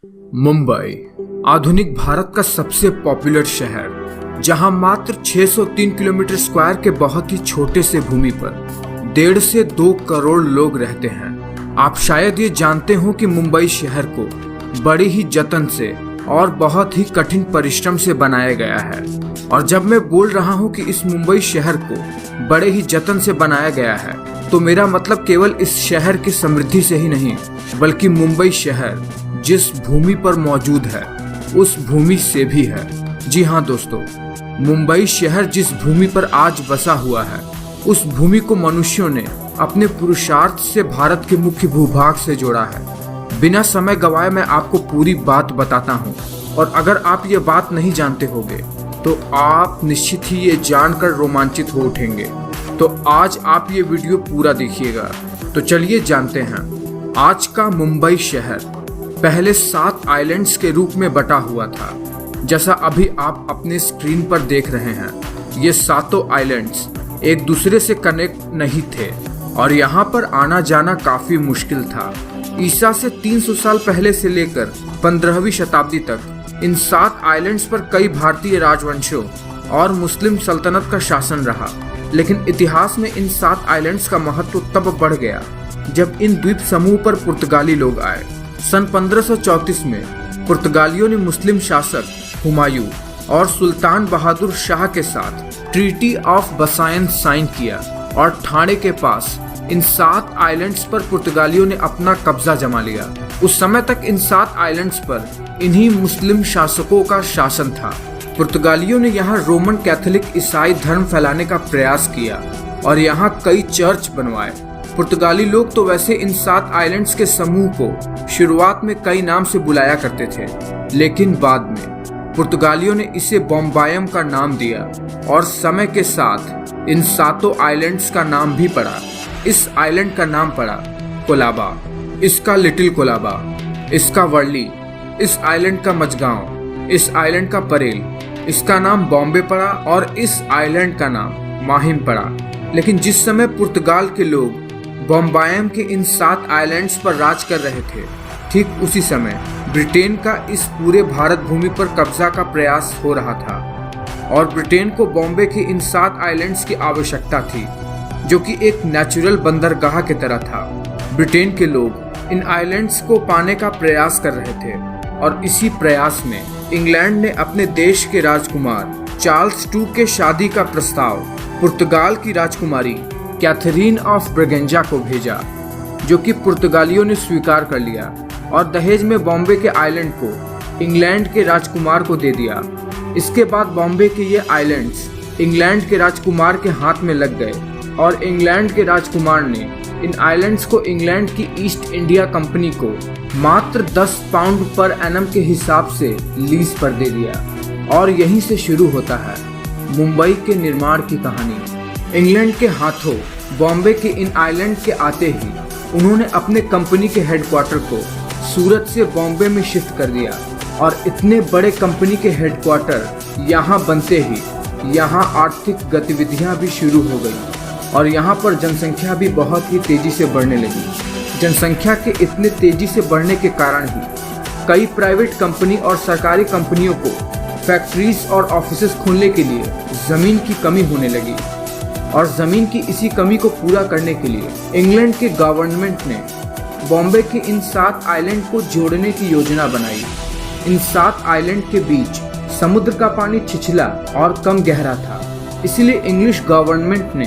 मुंबई आधुनिक भारत का सबसे पॉपुलर शहर, जहां मात्र 603 किलोमीटर स्क्वायर के बहुत ही छोटे से भूमि पर 1.5 से 2 करोड़ लोग रहते हैं। आप शायद ये जानते हो कि मुंबई शहर को बड़े ही जतन से और बहुत ही कठिन परिश्रम से बनाया गया है। और जब मैं बोल रहा हूँ कि इस मुंबई शहर को बड़े ही जतन से बनाया गया है, तो मेरा मतलब केवल इस शहर की समृद्धि से ही नहीं, बल्कि मुंबई शहर जिस भूमि पर मौजूद है उस भूमि से भी है। जी हाँ दोस्तों, मुंबई शहर जिस भूमि पर आज बसा हुआ है, उस भूमि को मनुष्यों ने अपने पुरुषार्थ से भारत के मुख्य भूभाग से जोड़ा है। बिना समय गवाए मैं आपको पूरी बात बताता हूँ, और अगर आप ये बात नहीं जानते होंगे तो आप निश्चित ही ये जानकर रोमांचित हो उठेंगे। तो आज आप ये वीडियो पूरा देखिएगा। तो चलिए जानते हैं। आज का मुंबई शहर पहले 7 आइलैंड्स के रूप में बटा हुआ था, जैसा अभी आप अपने स्क्रीन पर देख रहे हैं। ये 7 आइलैंड्स एक दूसरे से कनेक्ट नहीं थे और यहाँ पर आना जाना काफी मुश्किल था। ईसा से 300 साल पहले से लेकर 15वीं शताब्दी तक इन 7 आइलैंड्स पर कई भारतीय राजवंशों और मुस्लिम सल्तनत का शासन रहा। लेकिन इतिहास में इन 7 आइलैंड्स का महत्व तब बढ़ गया जब इन द्वीप समूह पर पुर्तगाली लोग आए। सन 1534 में पुर्तगालियों ने मुस्लिम शासक हुमायूं और सुल्तान बहादुर शाह के साथ ट्रीटी ऑफ बसायन साइन किया और ठाणे के पास इन 7 आइलैंड्स पर पुर्तगालियों ने अपना कब्जा जमा लिया। उस समय तक इन 7 आइलैंड्स पर इन्हीं मुस्लिम शासकों का शासन था। पुर्तगालियों ने यहाँ रोमन कैथोलिक ईसाई धर्म फैलाने का प्रयास किया और यहाँ कई चर्च बनवाए। पुर्तगाली लोग तो वैसे इन 7 आइलैंड्स के समूह को शुरुआत में कई नाम से बुलाया करते थे, लेकिन बाद में पुर्तगालियों ने इसे बॉम्बायम का नाम दिया और समय के साथ इन 7 आइलैंड्स का नाम भी पड़ा। इस आइलैंड का नाम पड़ा कोलाबा, इसका लिटिल कोलाबा, इसका वर्ली, इस आइलैंड का मचगांव, इस आइलैंड का परेल, इसका नाम बॉम्बे पड़ा और इस आइलैंड का नाम माहिम पड़ा। लेकिन जिस समय पुर्तगाल के लोग बॉम्बायम के इन 7 आइलैंड्स पर राज कर रहे थे, ठीक उसी समय ब्रिटेन का इस पूरे भारत भूमि पर कब्जा का प्रयास हो रहा था और ब्रिटेन को बॉम्बे के इन 7 आइलैंड्स की आवश्यकता थी, जो कि एक नेचुरल बंदरगाह की तरह था। ब्रिटेन के लोग इन आइलैंड्स को पाने का प्रयास कर रहे थे और इसी प्रयास में इंग्लैंड ने अपने देश के राजकुमार चार्ल्स II के शादी का प्रस्ताव पुर्तगाल की राजकुमारी कैथरीन ऑफ ब्रगेंजा को भेजा, जो कि पुर्तगालियों ने स्वीकार कर लिया और दहेज में बॉम्बे के आइलैंड को इंग्लैंड के राजकुमार को दे दिया। इसके बाद बॉम्बे के ये आइलैंड्स इंग्लैंड के राजकुमार के हाथ में लग गए और इंग्लैंड के राजकुमार ने इन आइलैंड्स को इंग्लैंड की ईस्ट इंडिया कंपनी को मात्र 10 पाउंड पर एनम के हिसाब से लीज पर दे दिया। और यहीं से शुरू होता है मुंबई के निर्माण की कहानी। इंग्लैंड के हाथों बॉम्बे के इन आइलैंड के आते ही उन्होंने अपने कंपनी के हेडक्वार्टर को सूरत से बॉम्बे में शिफ्ट कर दिया और इतने बड़े कंपनी के हेडक्वार्टर यहाँ बनते ही यहाँ आर्थिक गतिविधियाँ भी शुरू हो गई और यहाँ पर जनसंख्या भी बहुत ही तेजी से बढ़ने लगी। जनसंख्या के इतने तेजी से बढ़ने के कारण ही कई प्राइवेट कंपनी और सरकारी कंपनियों को फैक्ट्रीज और ऑफिसेज खोलने के लिए जमीन की कमी होने लगी और जमीन की इसी कमी को पूरा करने के लिए इंग्लैंड के गवर्नमेंट ने बॉम्बे के इन 7 आइलैंड को जोड़ने की योजना बनाई। इन 7 आइलैंड के बीच समुद्र का पानी छिछला और कम गहरा था, इसलिए इंग्लिश गवर्नमेंट ने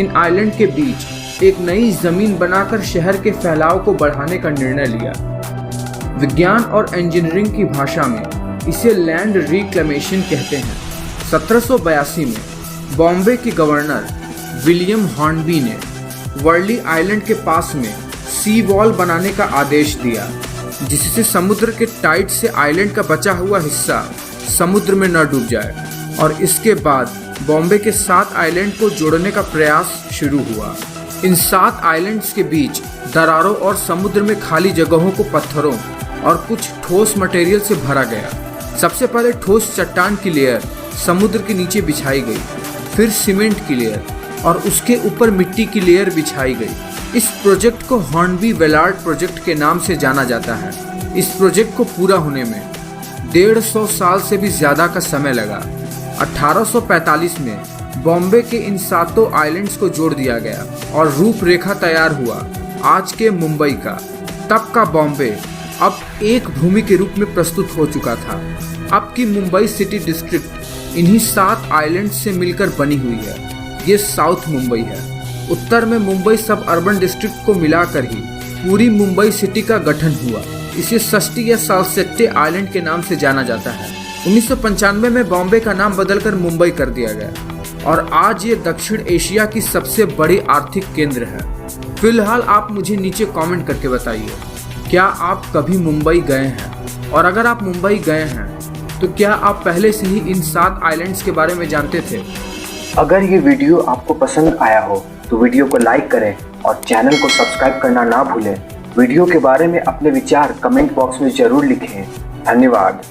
इन आइलैंड के बीच एक नई जमीन बनाकर शहर के फैलाव को बढ़ाने का निर्णय लिया। विज्ञान और इंजीनियरिंग की भाषा में इसे लैंड रिक्लेमेशन कहते हैं। 1782 में बॉम्बे के गवर्नर विलियम हॉर्नबी ने वर्ली आइलैंड के पास में सी वॉल बनाने का आदेश दिया, जिससे समुद्र के टाइड से आइलैंड का बचा हुआ हिस्सा समुद्र में न डूब जाए। और इसके बाद बॉम्बे के 7 आइलैंड को जोड़ने का प्रयास शुरू हुआ। इन 7 आइलैंड्स के बीच दरारों और समुद्र में खाली जगहों को पत्थरों और कुछ ठोस मटेरियल से भरा गया। सबसे पहले ठोस चट्टान की लेयर समुद्र के नीचे बिछाई गई, फिर सीमेंट की लेयर और उसके ऊपर मिट्टी की लेयर बिछाई गई। इस प्रोजेक्ट को हॉर्नबी वेलार्ड प्रोजेक्ट के नाम से जाना जाता है। इस प्रोजेक्ट को पूरा होने में 150 साल से भी ज़्यादा का समय लगा। 1845 में बॉम्बे के इन 7 आइलैंड्स को जोड़ दिया गया और रूपरेखा तैयार हुआ आज के मुंबई का। तब का बॉम्बे अब एक भूमि के रूप में प्रस्तुत हो चुका था। अब की मुंबई सिटी डिस्ट्रिक्ट इन्हीं 7 आइलैंड्स से मिलकर बनी हुई है। ये साउथ मुंबई है। उत्तर में मुंबई सब अर्बन डिस्ट्रिक्ट को मिलाकर ही पूरी मुंबई सिटी का गठन हुआ। इसे षष्ठी या सालसेट्टे आइलैंड के नाम से जाना जाता है। 1995 में बॉम्बे का नाम बदलकर मुंबई कर दिया गया और आज ये दक्षिण एशिया की सबसे बड़ी आर्थिक केंद्र है। फिलहाल आप मुझे नीचे कमेंट करके बताइए, क्या आप कभी मुंबई गए हैं? और अगर आप मुंबई गए हैं तो क्या आप पहले से ही इन 7 आइलैंड्स के बारे में जानते थे? अगर ये वीडियो आपको पसंद आया हो तो वीडियो को लाइक करें और चैनल को सब्सक्राइब करना ना भूलें। वीडियो के बारे में अपने विचार कमेंट बॉक्स में जरूर लिखें। धन्यवाद।